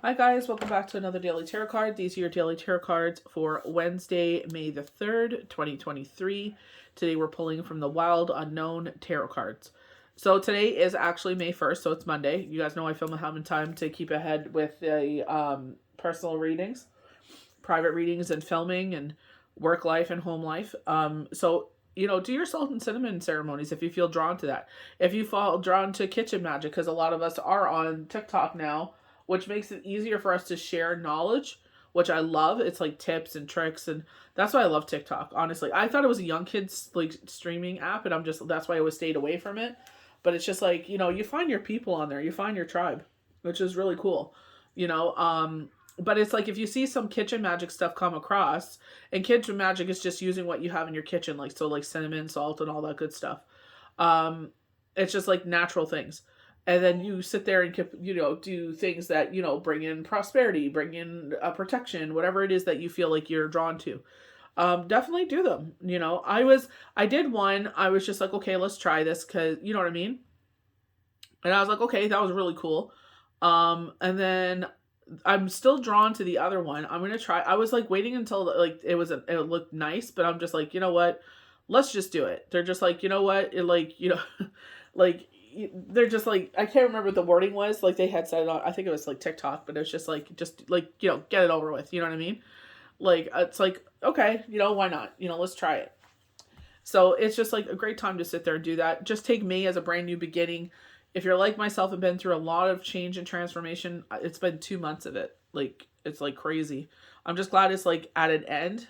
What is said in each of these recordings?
Hi guys, welcome back to another Daily Tarot card. These are your Daily Tarot cards for Wednesday, May the 3rd, 2023. Today we're pulling from the Wild Unknown Tarot cards. So today is actually May 1st, so it's Monday. You guys know I film having time to keep ahead with the personal readings, private readings and filming and work life and home life. So do your salt and cinnamon ceremonies if you feel drawn to that. If you fall drawn to kitchen magic, because a lot of us are on TikTok now, which makes it easier for us to share knowledge, which I love. It's like tips and tricks, and that's why I love TikTok. Honestly, I thought it was a young kids like streaming app, and that's why I always stayed away from it. But it's just like, you find your people on there, you find your tribe, which is really cool. But it's like if you see some kitchen magic stuff come across, and kitchen magic is just using what you have in your kitchen, like cinnamon, salt, and all that good stuff. It's just like natural things. And then you sit there and do things that bring in prosperity, bring in protection, whatever it is that you feel like you're drawn to. Definitely do them. I did one. I was just like, okay, let's try this, because you know what I mean. And I was like, okay, that was really cool. And then I'm still drawn to the other one. I'm gonna try. I was like waiting until like it looked nice, but I'm just like, you know what? Let's just do it. They're just like, you know what? Like they're just like, I can't remember what the wording was. Like they had said it on, I think it was like TikTok, but it's just like, get it over with. You know what I mean? Like, it's like, okay, why not? Let's try it. So it's just like a great time to sit there and do that. Just take May as a brand new beginning. If you're like myself and been through a lot of change and transformation, it's been 2 months of it. Like, it's like crazy. I'm just glad it's like at an end,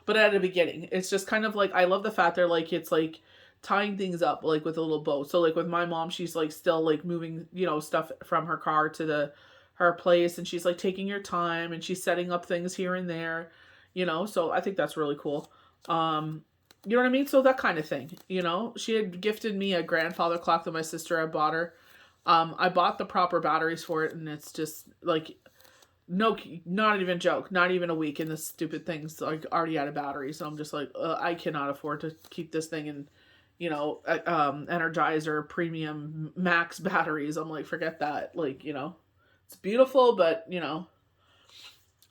but at a beginning. It's just kind of like, I love the fact they're like, it's like tying things up like with a little bow. So like with my mom, she's like still like moving, stuff from her car to her place, and she's like taking her time, and she's setting up things here and there, so I think that's really cool. You know what I mean? So that kind of thing, she had gifted me a grandfather clock that my sister had bought her. I bought the proper batteries for it, and it's just like, no, not even joke, not even a week, and this stupid thing's like already out of batteries. So I'm just like, I cannot afford to keep this thing in Energizer premium max batteries. I'm like, forget that. Like, it's beautiful, but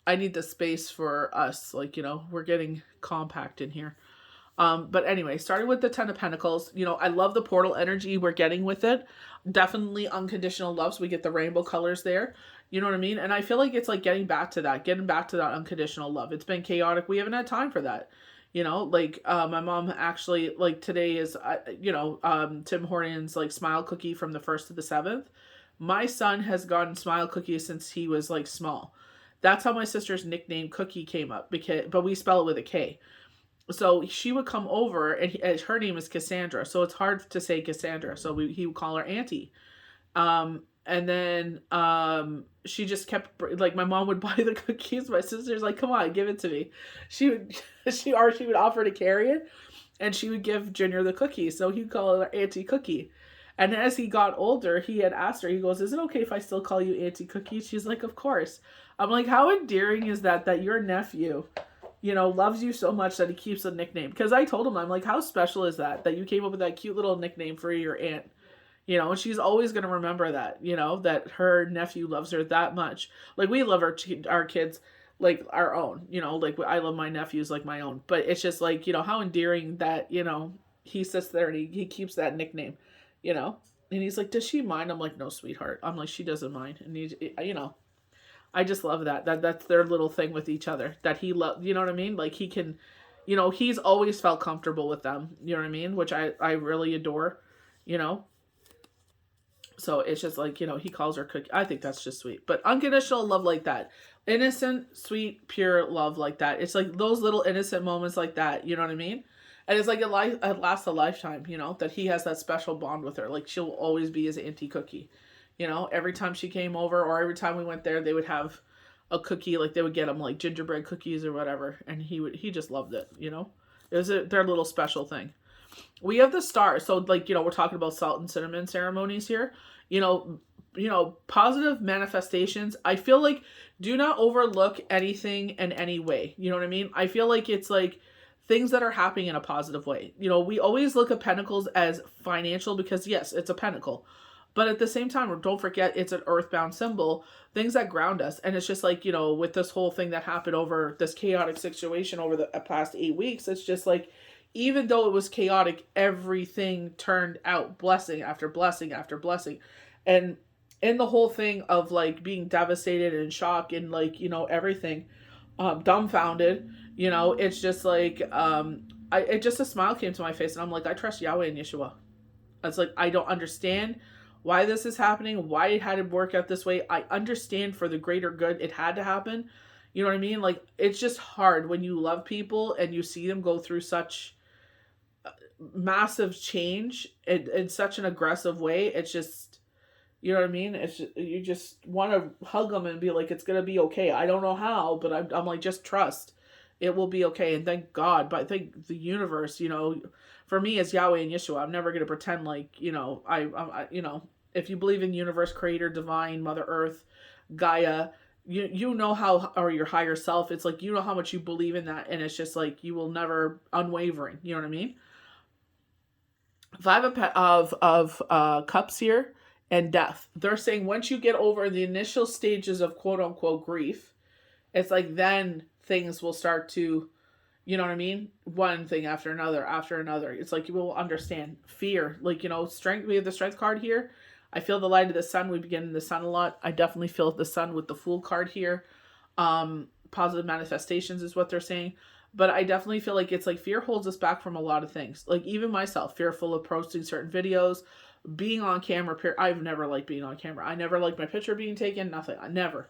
I need the space for us. Like, we're getting compact in here. But anyway, starting with the Ten of Pentacles, I love the portal energy we're getting with it. Definitely unconditional love. So we get the rainbow colors there. You know what I mean? And I feel like it's like getting back to that unconditional love. It's been chaotic. We haven't had time for that. My mom actually, like today is, Tim Hortons like smile cookie from the 1st to the 7th. My son has gotten smile cookies since he was like small. That's how my sister's nickname Cookie came up, but we spell it with a K. So she would come over, and her name is Cassandra, so it's hard to say Cassandra. So he would call her Auntie. And then she just kept, like, my mom would buy the cookies. My sister's like, come on, give it to me. She would offer to carry it, and she would give Junior the cookies. So he'd call her Auntie Cookie. And as he got older, he had asked her, he goes, is it okay if I still call you Auntie Cookie? She's like, of course. I'm like, how endearing is that your nephew, loves you so much that he keeps a nickname? Because I told him, I'm like, how special is that you came up with that cute little nickname for your aunt? And she's always going to remember that, that her nephew loves her that much. Like, we love our kids like our own, like I love my nephews like my own. But it's just like, how endearing that, he sits there and he keeps that nickname, and he's like, does she mind? I'm like, no, sweetheart. I'm like, she doesn't mind. And I just love that's their little thing with each other, that he loves, you know what I mean? Like, he can, he's always felt comfortable with them, you know what I mean? Which I really adore, So it's just like, he calls her Cookie. I think that's just sweet. But unconditional love like that. Innocent, sweet, pure love like that. It's like those little innocent moments like that. You know what I mean? And it's like it lasts a lifetime, that he has that special bond with her. Like, she'll always be his Auntie Cookie. Every time she came over, or every time we went there, they would have a cookie. Like, they would get him like gingerbread cookies or whatever. And he just loved it, It was their little special thing. We have the Star. So, like, we're talking about salt and cinnamon ceremonies here. Positive manifestations. I feel like, do not overlook anything in any way. You know what I mean? I feel like it's like things that are happening in a positive way. We always look at pentacles as financial because, yes, it's a pentacle. But at the same time, don't forget it's an earthbound symbol, things that ground us. And it's just like, with this whole thing that happened over this chaotic situation over the past 8 weeks, it's just like, even though it was chaotic, everything turned out blessing after blessing after blessing. And in the whole thing of like being devastated and shocked and like, everything, dumbfounded, it's just like, it just a smile came to my face and I'm like, I trust Yahweh and Yeshua. It's like, I don't understand why this is happening, why it had to work out this way. I understand for the greater good it had to happen. You know what I mean? Like, it's just hard when you love people and you see them go through such massive change in such an aggressive way. It's just, you know what I mean? It's just, you just want to hug them and be like, it's going to be okay. I don't know how, but I'm like, just trust. It will be okay. And thank God, but I think the universe, for me, it's Yahweh and Yeshua. I'm never going to pretend like, I if you believe in universe, creator, divine, Mother Earth, Gaia, you know how, or your higher self, it's like, how much you believe in that. And it's just like, you will never unwavering. You know what I mean? Five of cups here and death. They're saying once you get over the initial stages of quote unquote grief, it's like then things will start to, you know what I mean? One thing after another, after another. It's like you will understand fear. Like, strength. We have the strength card here. I feel the light of the sun. We begin in the sun a lot. I definitely feel the sun with the Fool card here. Positive manifestations is what they're saying. But I definitely feel like it's like fear holds us back from a lot of things. Like even myself, fearful of posting certain videos, being on camera. I've never liked being on camera. I never liked my picture being taken. Nothing. I never.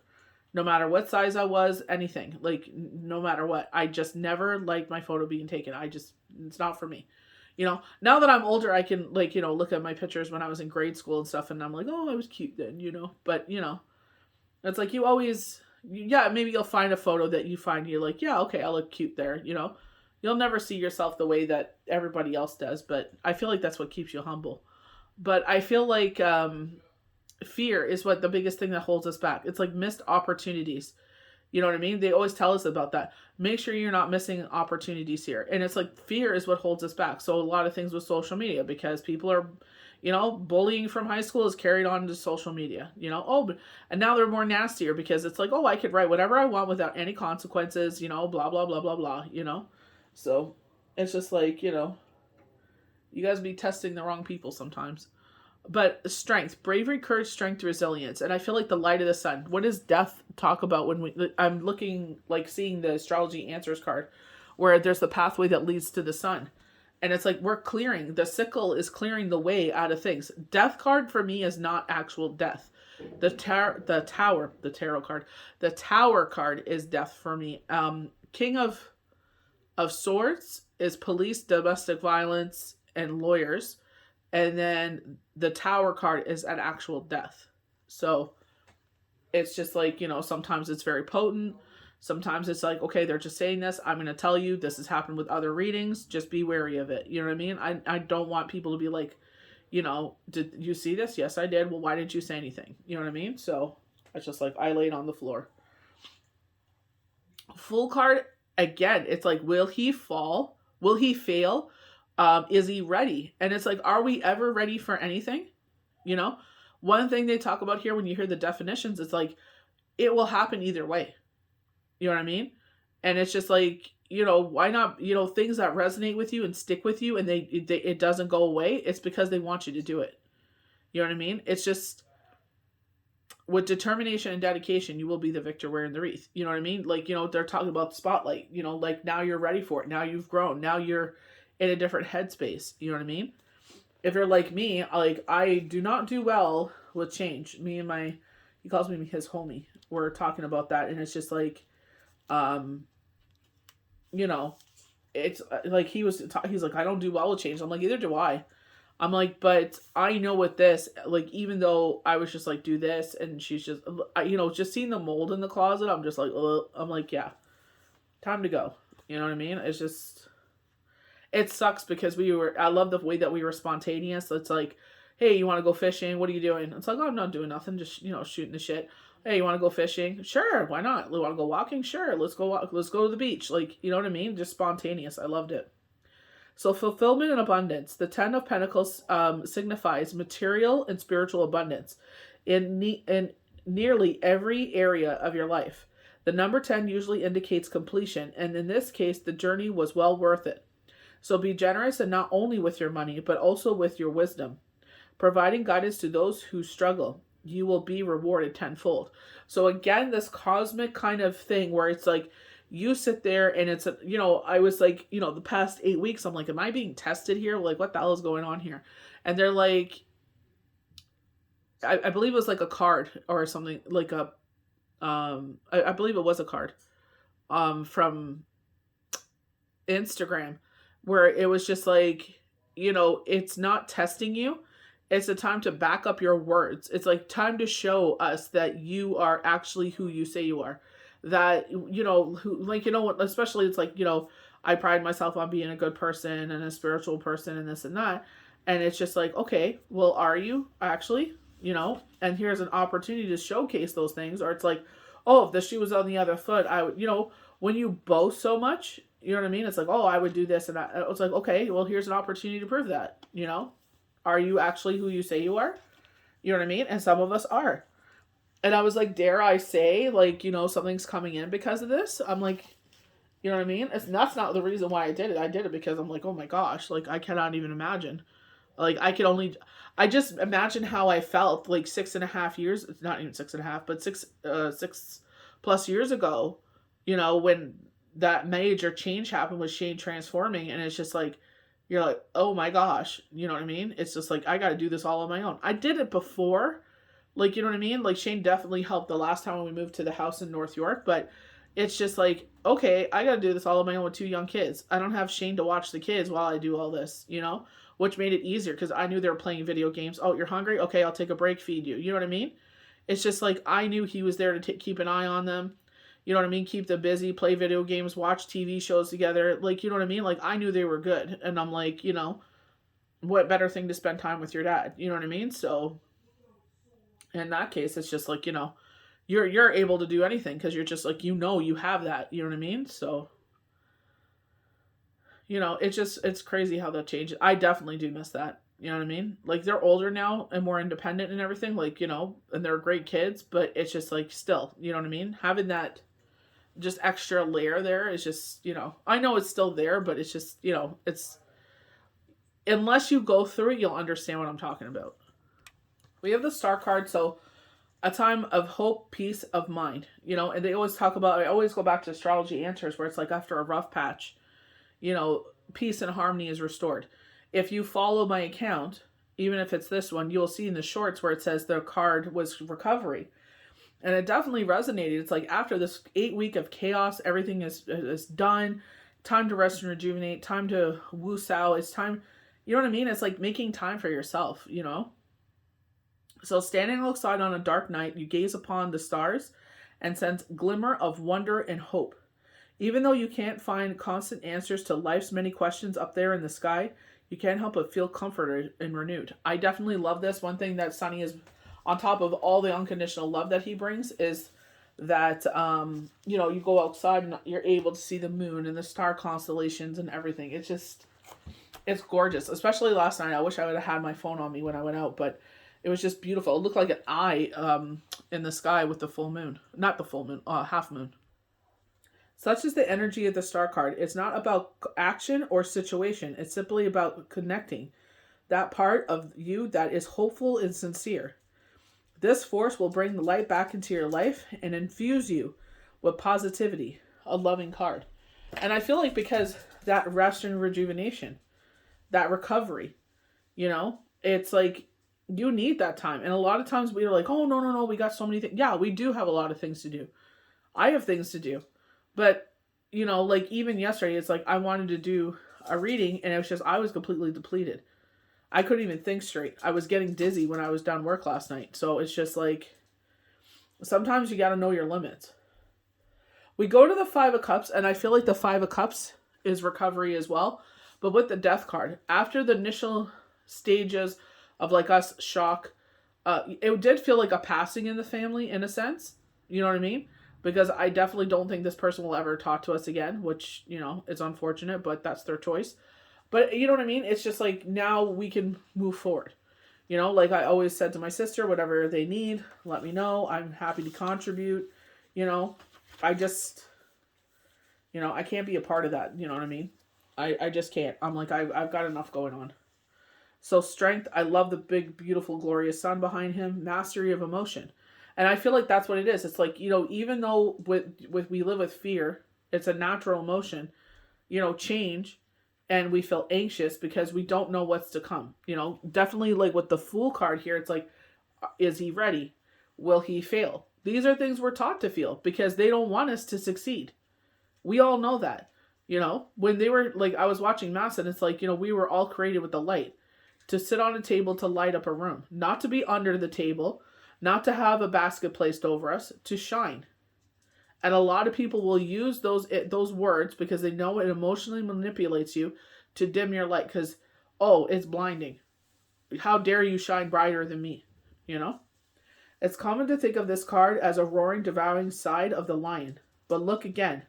No matter what size I was, anything. Like no matter what. I just never liked my photo being taken. It's not for me. Now that I'm older, I can like, look at my pictures when I was in grade school and stuff. And I'm like, oh, I was cute then, But, it's like you always... Yeah, maybe you'll find a photo that you find you're like, yeah, okay, I look cute there, You'll never see yourself the way that everybody else does, but I feel like that's what keeps you humble. But I feel like fear is what the biggest thing that holds us back. It's like missed opportunities. You know what I mean? They always tell us about that. Make sure you're not missing opportunities here. And it's like fear is what holds us back. So a lot of things with social media, because people are... bullying from high school is carried on to social media, and now they're more nastier because it's like, oh, I could write whatever I want without any consequences, blah, blah, blah, blah, blah, So it's just like, you guys be testing the wrong people sometimes. But strength, bravery, courage, strength, resilience. And I feel like the light of the sun. What does death talk about I'm looking, like seeing the astrology answers card where there's the pathway that leads to the sun. And it's like we're clearing. The sickle is clearing the way out of things. Death card for me is not actual death. The tarot card. The Tower card is death for me. King of Swords is police, domestic violence, and lawyers. And then the Tower card is an actual death. So it's just like, sometimes it's very potent. Sometimes it's like, okay, they're just saying this. I'm going to tell you this has happened with other readings. Just be wary of it. You know what I mean? I don't want people to be like, did you see this? Yes, I did. Well, why didn't you say anything? You know what I mean? So it's just like, I laid on the floor. Fool card, again, it's like, will he fall? Will he fail? Is he ready? And it's like, are we ever ready for anything? One thing they talk about here when you hear the definitions, it's like, it will happen either way. You know what I mean? And it's just like, why not, things that resonate with you and stick with you and it doesn't go away. It's because they want you to do it. You know what I mean? It's just with determination and dedication, you will be the victor wearing the wreath. You know what I mean? Like, they're talking about the spotlight, like now you're ready for it. Now you've grown. Now you're in a different headspace. You know what I mean? If you're like me, like I do not do well with change. He calls me his homie. We're talking about that. And it's just like, it's like he's like, I don't do well with change. I'm like, either do I. I'm like, but I know with this, like, even though I was just like, do this, and she's just, just seeing the mold in the closet, I'm just like, ugh. I'm like, yeah, time to go. You know what I mean? It's just, it sucks because I love the way that we were spontaneous. It's like, hey, you want to go fishing? What are you doing? It's like, oh, I'm not doing nothing. Just, shooting the shit. Hey, you want to go fishing? Sure. Why not? You want to go walking? Sure. Let's go walk. Let's go to the beach. Like, you know what I mean? Just spontaneous. I loved it. So fulfillment and abundance. The Ten of Pentacles signifies material and spiritual abundance in nearly every area of your life. The number 10 usually indicates completion, and in this case, the journey was well worth it. So be generous, and not only with your money, but also with your wisdom. Providing guidance to those who struggle, you will be rewarded tenfold. So again, this cosmic kind of thing where it's like you sit there and it's, I was like, the past 8 weeks, I'm like, am I being tested here? Like, what the hell is going on here? And they're like, I believe it was like a card or something, like I believe it was a card from Instagram, where it was just like, it's not testing you. It's a time to back up your words. It's like time to show us that you are actually who you say you are. That, especially it's like, I pride myself on being a good person and a spiritual person and this and that. And it's just like, okay, well, are you actually, and here's an opportunity to showcase those things. Or it's like, oh, if the shoe was on the other foot, I would, when you boast so much, you know what I mean? It's like, oh, I would do this. And I was like, okay, well, here's an opportunity to prove that, Are you actually who you say you are? You know what I mean? And some of us are. And I was like, dare I say, like, something's coming in because of this? I'm like, you know what I mean? That's not the reason why I did it. I did it because I'm like, oh my gosh, like, I cannot even imagine. Like, I just imagine how I felt like 6.5 years, it's not even 6.5, but 6+ years ago, when that major change happened with Shane transforming. And it's just like, you're like, oh my gosh, you know what I mean? It's just like, I got to do this all on my own. I did it before, like, you know what I mean? Like, Shane definitely helped the last time when we moved to the house in North York, but it's just like, okay, I got to do this all on my own with 2 young kids. I don't have Shane to watch the kids while I do all this, which made it easier because I knew they were playing video games. Oh, you're hungry? Okay, I'll take a break, feed you. You know what I mean? It's just like, I knew he was there to keep an eye on them. You know what I mean? Keep them busy, play video games, watch TV shows together. Like, you know what I mean? Like, I knew they were good. And I'm like, what better thing to spend time with your dad? You know what I mean? So in that case, it's just like, you're able to do anything because you're just like, you have that. You know what I mean? So, it's crazy how that changes. I definitely do miss that. You know what I mean? Like, they're older now and more independent and everything, like, and they're great kids, but it's just like, still, you know what I mean? Having that just extra layer there is just, I know it's still there, but it's just, it's, unless you go through it, you'll understand what I'm talking about. We have the Star card, so a time of hope, peace of mind, and they always talk about, I always go back to astrology answers where it's like after a rough patch, peace and harmony is restored. If you follow my account, even if it's this one, you'll see in the shorts where it says the card was recovery. And it definitely resonated. It's like after this 8 week of chaos, everything is done. Time to rest and rejuvenate. Time to woo sow. It's time, you know what I mean? It's like making time for yourself, So standing outside on a dark night, you gaze upon the stars and sense glimmer of wonder and hope. Even though you can't find constant answers to life's many questions up there in the sky, you can't help but feel comforted and renewed. I definitely love this. One thing that Sunny is, on top of all the unconditional love that he brings, is that, you go outside and you're able to see the moon and the star constellations and everything. It's gorgeous. Especially last night. I wish I would have had my phone on me when I went out, but it was just beautiful. It looked like an eye in the sky with the full moon. Not the full moon, half moon. Such is the energy of the Star card. It's not about action or situation. It's simply about connecting that part of you that is hopeful and sincere. This force will bring the light back into your life and infuse you with positivity. A loving card. And I feel like because that rest and rejuvenation, that recovery, it's like you need that time. And a lot of times we're like, oh, no, we got so many things. Yeah, we do have a lot of things to do. I have things to do. But, like even yesterday, it's like I wanted to do a reading and it was just, I was completely depleted. I couldn't even think straight. I was getting dizzy when I was done work last night. So it's just like, sometimes you got to know your limits. We go to the 5 of Cups, and I feel like the 5 of Cups is recovery as well. But with the Death card, after the initial stages of like us shock, it did feel like a passing in the family in a sense. You know what I mean? Because I definitely don't think this person will ever talk to us again, which, is unfortunate, but that's their choice. But you know what I mean? It's just like now we can move forward. You know, like I always said to my sister, whatever they need, let me know. I'm happy to contribute. You know, I just, you know, I can't be a part of that. You know what I mean? I just can't. I'm like, I've got enough going on. So strength, I love the big, beautiful, glorious sun behind him. Mastery of emotion. And I feel like that's what it is. It's like, you know, even though with we live with fear, it's a natural emotion, you know, change, and we feel anxious because we don't know what's to come. You know, definitely like with the Fool card here, it's like, is he ready? Will he fail? These are things we're taught to feel because they don't want us to succeed. We all know that. You know, when they were like, I was watching Mass and it's like, you know, we were all created with the light to sit on a table to light up a room, not to be under the table, not to have a basket placed over us, to shine. And a lot of people will use those words because they know it emotionally manipulates you to dim your light because, oh, it's blinding. How dare you shine brighter than me, you know? It's common to think of this card as a roaring, devouring side of the lion. But look again.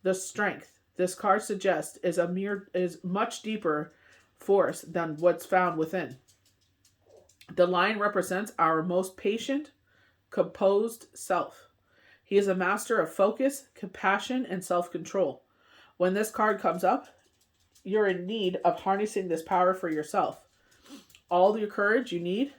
The strength this card suggests is much deeper force than what's found within. The lion represents our most patient, composed self. He is a master of focus, compassion, and self-control. When this card comes up, you're in need of harnessing this power for yourself. All the courage you need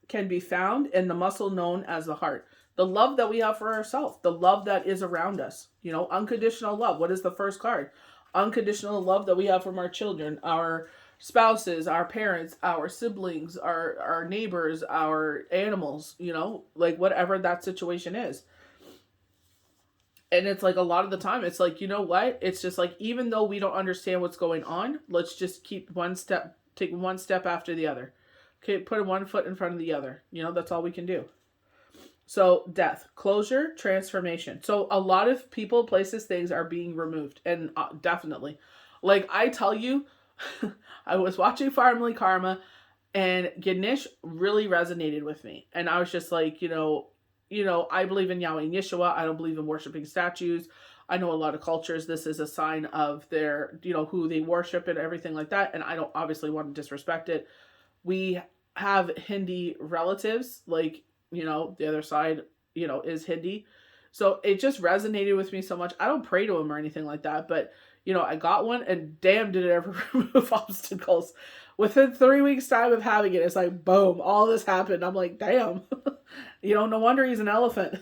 can be found in the muscle known as the heart. The love that we have for ourselves, the love that is around us. You know, unconditional love. What is the first card? Unconditional love that we have from our children, our spouses, our parents, our siblings, our neighbors, our animals, you know, like whatever that situation is. And it's like a lot of the time, it's like, you know what? It's just like, even though we don't understand what's going on, let's just take one step after the other. Okay, put one foot in front of the other. You know, that's all we can do. So death, closure, transformation. So a lot of people, places, things are being removed. And definitely. Like I tell you, I was watching Family Karma and Ganesh really resonated with me. And I was just like, you know, I believe in Yahweh and Yeshua. I don't believe in worshiping statues. I know a lot of cultures, this is a sign of their, you know, who they worship and everything like that. And I don't obviously want to disrespect it. We have Hindi relatives, like, you know, the other side, you know, is Hindi. So it just resonated with me so much. I don't pray to him or anything like that, but, you know, I got one and damn, did it ever remove obstacles. Within 3 weeks time of having it, it's like, boom, all this happened. I'm like, damn, you know, no wonder he's an elephant,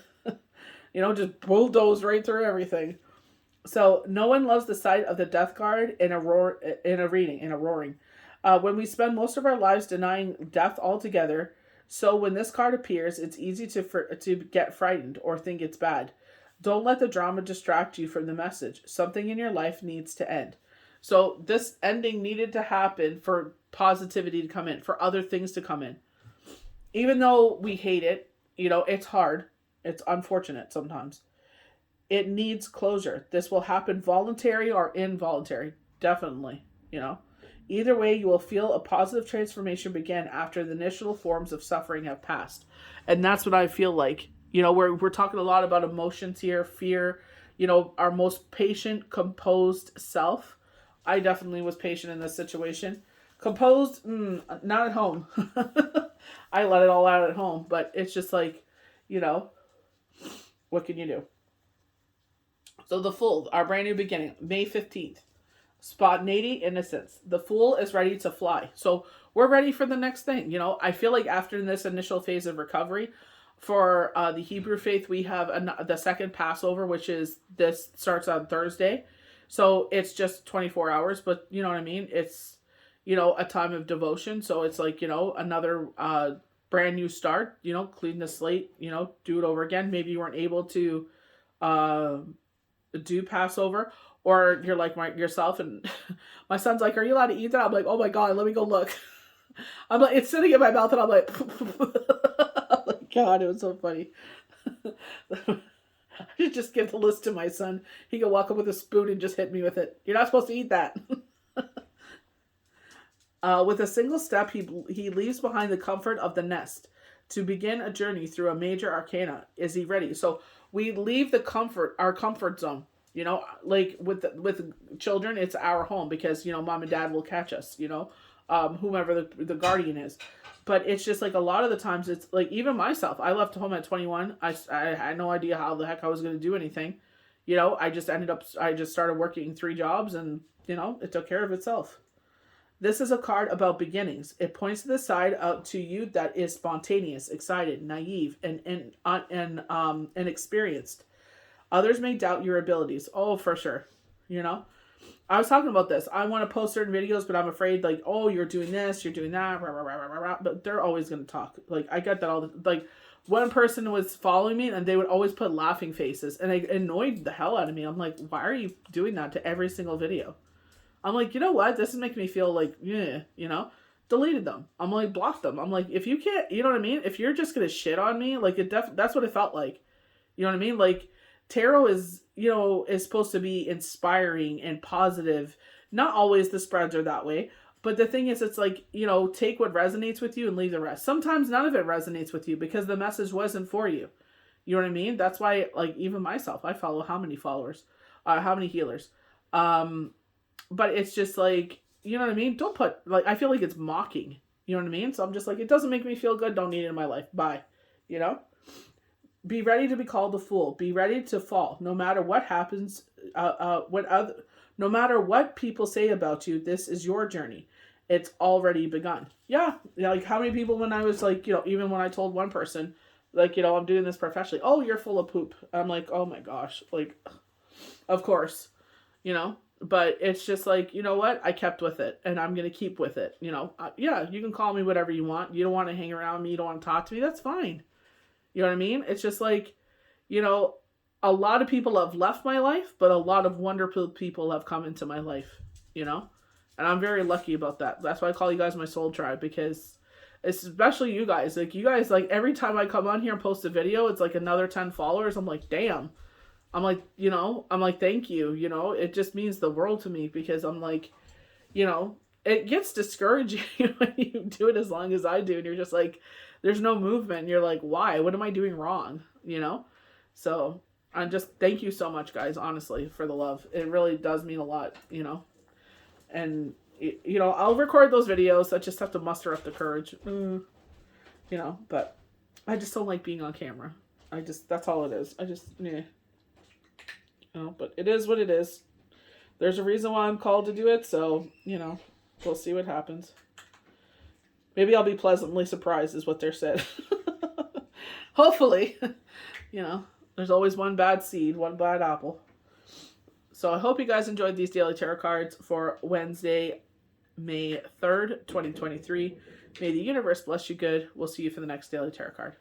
you know, just bulldozed right through everything. So no one loves the sight of the death card in a roaring. When we spend most of our lives denying death altogether, so when this card appears, it's easy to get frightened or think it's bad. Don't let the drama distract you from the message. Something in your life needs to end. So this ending needed to happen for positivity to come in, for other things to come in. Even though we hate it, you know, it's hard. It's unfortunate sometimes. It needs closure. This will happen voluntary or involuntary. Definitely, you know. Either way, you will feel a positive transformation begin after the initial forms of suffering have passed. And that's what I feel like. You know, we're talking a lot about emotions here, fear, you know, our most patient, composed self. I definitely was patient in this situation. Composed, not at home. I let it all out at home. But it's just like, you know, what can you do? So the Fool, our brand new beginning, May 15th. Spontaneity, innocence. The Fool is ready to fly. So we're ready for the next thing. You know, I feel like after this initial phase of recovery, for the Hebrew faith, we have the second Passover, which is this starts on Thursday. So it's just 24 hours, but you know what I mean? It's, you know, a time of devotion. So it's like, you know, another brand new start, you know, clean the slate, you know, do it over again. Maybe you weren't able to do Passover. Or you're like yourself, and my son's like, "Are you allowed to eat that?" I'm like, "Oh my God, let me go look." I'm like, it's sitting in my mouth, and I'm like, oh my God, it was so funny. I should just give the list to my son. He can walk up with a spoon and just hit me with it. You're not supposed to eat that. With a single step, he leaves behind the comfort of the nest to begin a journey through a major arcana. Is he ready? So we leave our comfort zone. You know, like with children, it's our home because, you know, mom and dad will catch us, you know, whomever the guardian is. But it's just like a lot of the times it's like even myself, I left home at 21. I had no idea how the heck I was going to do anything. You know, I just started working 3 jobs and, you know, it took care of itself. This is a card about beginnings. It points to the side out to you that is spontaneous, excited, naive, and experienced. Others may doubt your abilities. Oh, for sure. You know, I was talking about this. I want to post certain videos, but I'm afraid, like, oh, you're doing this, you're doing that, rah, rah, rah, rah, rah. But they're always going to talk. Like, I get that all the, like, one person was following me and they would always put laughing faces and it annoyed the hell out of me. I'm like, why are you doing that to every single video? I'm like, you know what? This is making me feel like, yeah, you know, deleted them. I'm like, blocked them. I'm like, if you can't, you know what I mean? If you're just going to shit on me, like that's what it felt like. You know what I mean? Like tarot is, you know, is supposed to be inspiring and positive. Not always the spreads are that way. But the thing is, it's like, you know, take what resonates with you and leave the rest. Sometimes none of it resonates with you because the message wasn't for you. You know what I mean? That's why, like, even myself, I follow how many followers, how many healers. But it's just like, you know what I mean? Don't put, like, I feel like it's mocking. You know what I mean? So I'm just like, it doesn't make me feel good. Don't need it in my life. Bye. You know? Be ready to be called a fool. Be ready to fall. No matter what happens, no matter what people say about you, this is your journey. It's already begun. Yeah. Like how many people when I was like, you know, even when I told one person, like, you know, I'm doing this professionally. Oh, you're full of poop. I'm like, oh my gosh. Like, of course, you know, but it's just like, you know what? I kept with it and I'm going to keep with it. You know, yeah, you can call me whatever you want. You don't want to hang around me. You don't want to talk to me. That's fine. You know what I mean? It's just like, you know, a lot of people have left my life, but a lot of wonderful people have come into my life, you know? And I'm very lucky about that. That's why I call you guys my soul tribe, because especially you guys, like every time I come on here and post a video, it's like another 10 followers. I'm like, damn. I'm like, you know, I'm like, thank you. You know, it just means the world to me because I'm like, you know, it gets discouraging when you do it as long as I do. And you're just like, there's no movement. You're like, why? What am I doing wrong? You know? So I'm just, thank you so much, guys, honestly, for the love. It really does mean a lot, you know? And, you know, I'll record those videos. I just have to muster up the courage, you know, but I just don't like being on camera. That's all it is. Yeah. You know, but it is what it is. There's a reason why I'm called to do it. So, you know, we'll see what happens. Maybe I'll be pleasantly surprised is what they're said. Hopefully, you know, there's always one bad seed, one bad apple. So I hope you guys enjoyed these daily tarot cards for Wednesday, May 3rd, 2023. May the universe bless you good. We'll see you for the next daily tarot card.